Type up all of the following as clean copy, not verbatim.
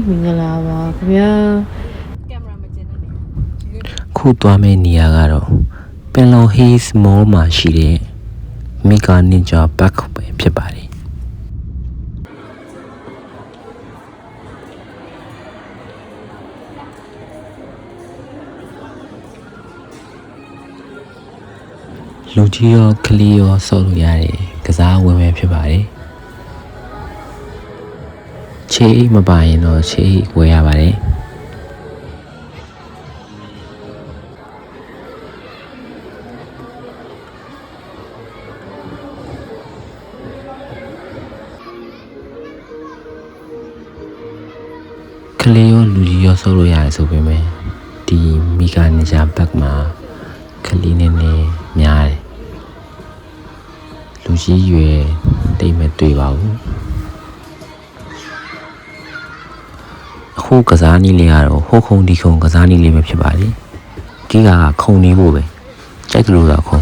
မင်္ဂလာပါခင်ဗျာကင်မရာမကျင်းနေခုသွားမယ့်နေရာကတော့ပင်လုံ Hills Mall မှာရှိတဲ့ Mega Ninja Park ပဲဖြစ်ပါတယ်လူကြီးရောကလေးရောဆောက်လို့ရတယ်ကစားဝယ်ပဲဖြစ်ပါတယ်ချေးမပါရင်တော့ချေးဝယ်ရပါတယ်ကလေးရောလူကြီးရောဆောက်လို့ရတယ်ဆိုပေမဲ့ဒီမီဂါနီဂျာဘက်မှာကလေးနဲ့များတယ်လူကြီးရွယ်တိတ်မတွေ့ပါဘူးအခုကစားနည်းလေးကတော့ဟိုခုံဒီခုံကစားနည်းလေးပဲဖြစ်ပါလေဒီကခုံနေဖို့ပဲကြိုက်တယ်လို့တော့ခုံ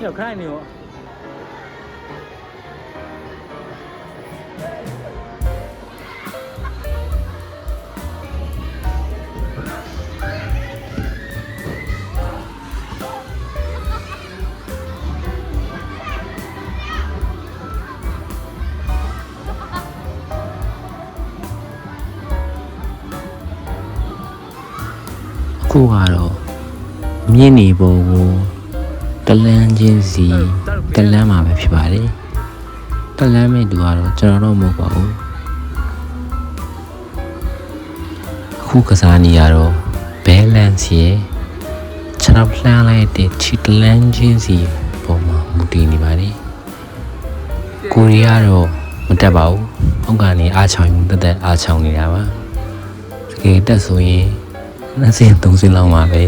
有看你哦。အခုကတော့မြင့်နေပုံကိုတလန်းချင်းစီတလန်းမှာပဲဖြစ်ပါတယ်တလန်းမဲ့သူကတော့ကျွန်တော်တော့မဟုတ်ပါဘူးအခုကစားနေရတော့ balance ရဲ့ခြေထောက်လှမ်းလိုက်တဲ့ခြေတလန်းချင်းစီပုံမှာမူတည်နေပါတယ်ကိုရီးယားတော့မတက်ပါဘူးအောက်ကနေအားချောင်ယူတက်အားချောင်နေတာပါတကယ်တက်ဆိုရင်2 စင်း3 စင်းလောက်မှာပဲ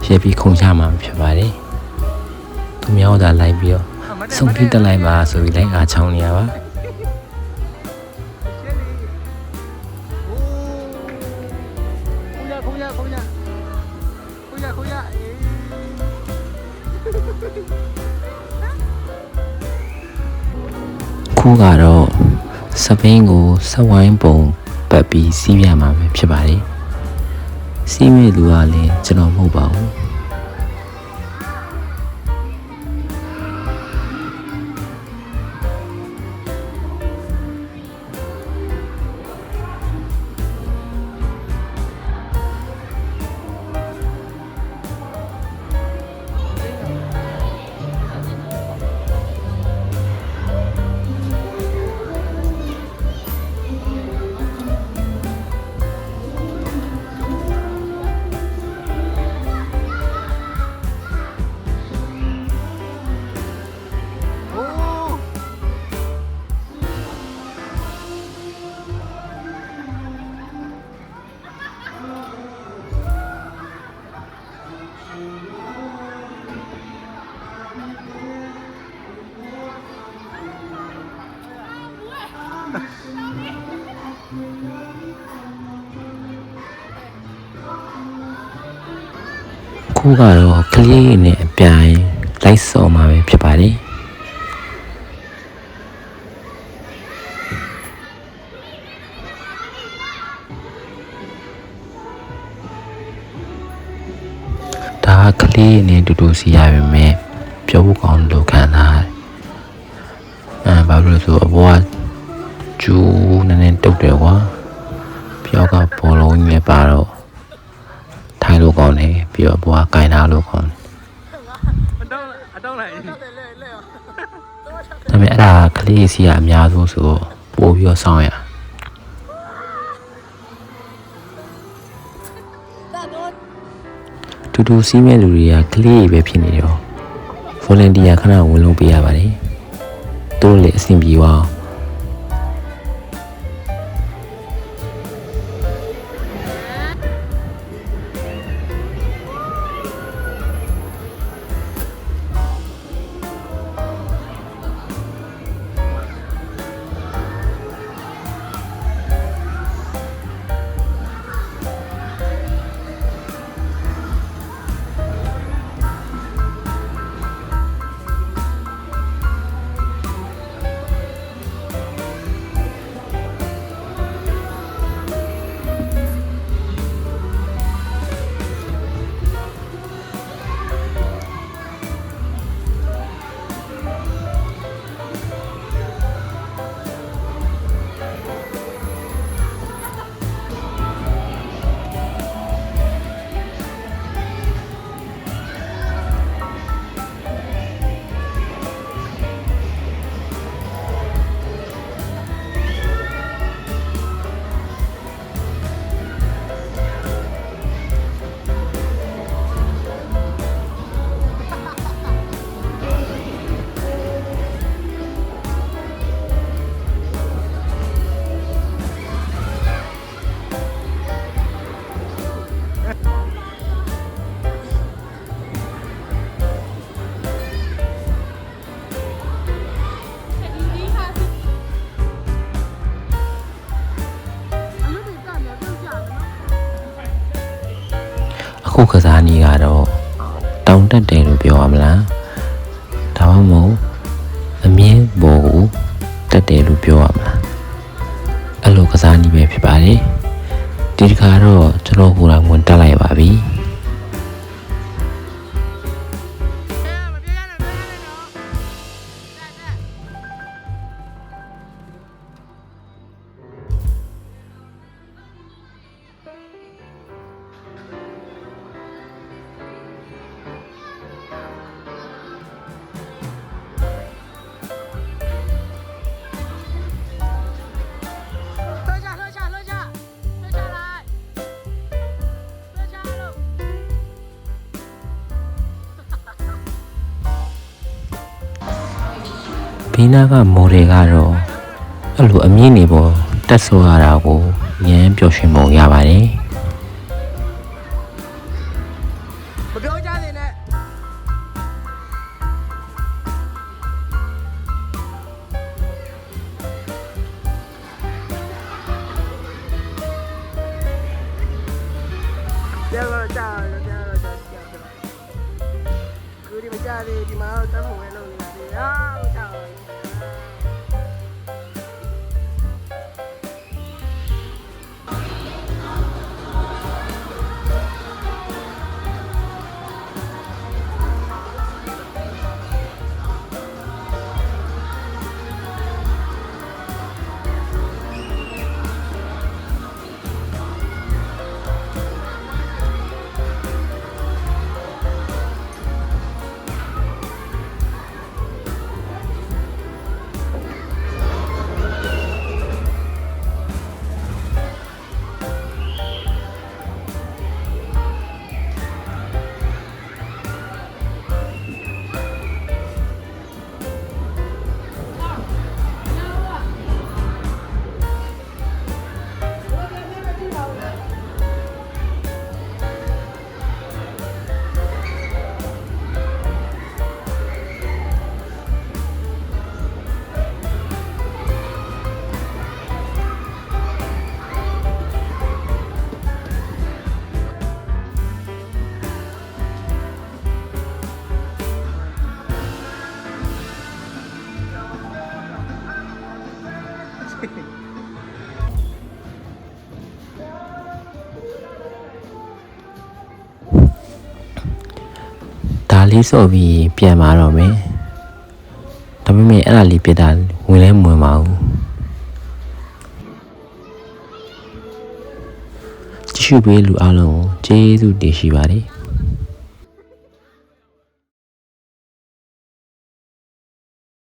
ရှေ့ပြီးခုံချမှာဖြစ်ပါတယ်သူများသာလိုက်ပြီးတော့ဆုံးဖြတ်တက်လိုက်ပါဆိုပြီးလိုက်အားချောင်းနေရပါခုကတော့စပိန်ကိုစဝိုင်းပုံပတ်ပြီးစီးပြမှာပဲဖြစ်ပါတယ်စီးမဲ့လူကလည်းကျွန်တော်မဟုတ်ပါဘူးခုကတော့ကလေးနဲ့အပြိုင်လိုက်စော်မှာပဲဖြစ်ပါတယ် ကလေးနဲ့တူတူစီရပါမယ်ပြောဖို့ကောင်းလို့ခံစားဘာလို့လဲဆိုအဘောကကျူးနည်းနည်းတုတ်တယ်ကွာပြောက်ကဘောလုံးကြီးနဲ့ပါတော့ထိုင်လို့ကောင်းတယ်ပြီးတော့အဘောကကင်ထားလို့ကောင်းတယ်ဒါပေမဲ့အဲ့ဒါကလေးစီကအများဆုံးဆိုတော့ပို့ပြီးတော့စောင်းရတူတူစီးမဲ့လူတွေကကလေးပဲဖြစ်နေတော့ volunteer ခဏဝင်လုံးပေးရပါတယ်သူတို့လည်းအဆင်ပြေသွားအခုကစားနည်းကတော့တောင်းတက်တယ်လို့ပြောရမလားဒါမှမဟုတ်အမြင့်ပေါ်ကိုတက်တယ်လို့ပြောရမလားအဲ့လိုကစားနည်းပဲဖြစ်ပါတယ်ဒီတစ်ခါတော့ကျွန်တော်ကိုယ်တိုင်ဝင်တက်လိုက်ပါပြီဘီနာကမိုဒယ်ကတော့အဲ့လိုအမြင့်နေပေါ်တက်ဆိုရတာကိုရမ်းပျော်ရွှင်ပုံရပါတယ်မပြောကြသေးနဲ့ဒီမကြသေးဒီမှာတော့တမ်းဝင်လို့နေတယ်ဟာကြောက် လေးစော့ပြီးပြန်มาတော့မယ်ဒါပေမဲ့အဲ့ဒါလေးပြတာဝင်လဲမဝင်ပါဘူးကြည့်ရှုပေးလူအားလုံးကိုကျေးဇူးတင်ရှိပါတယ်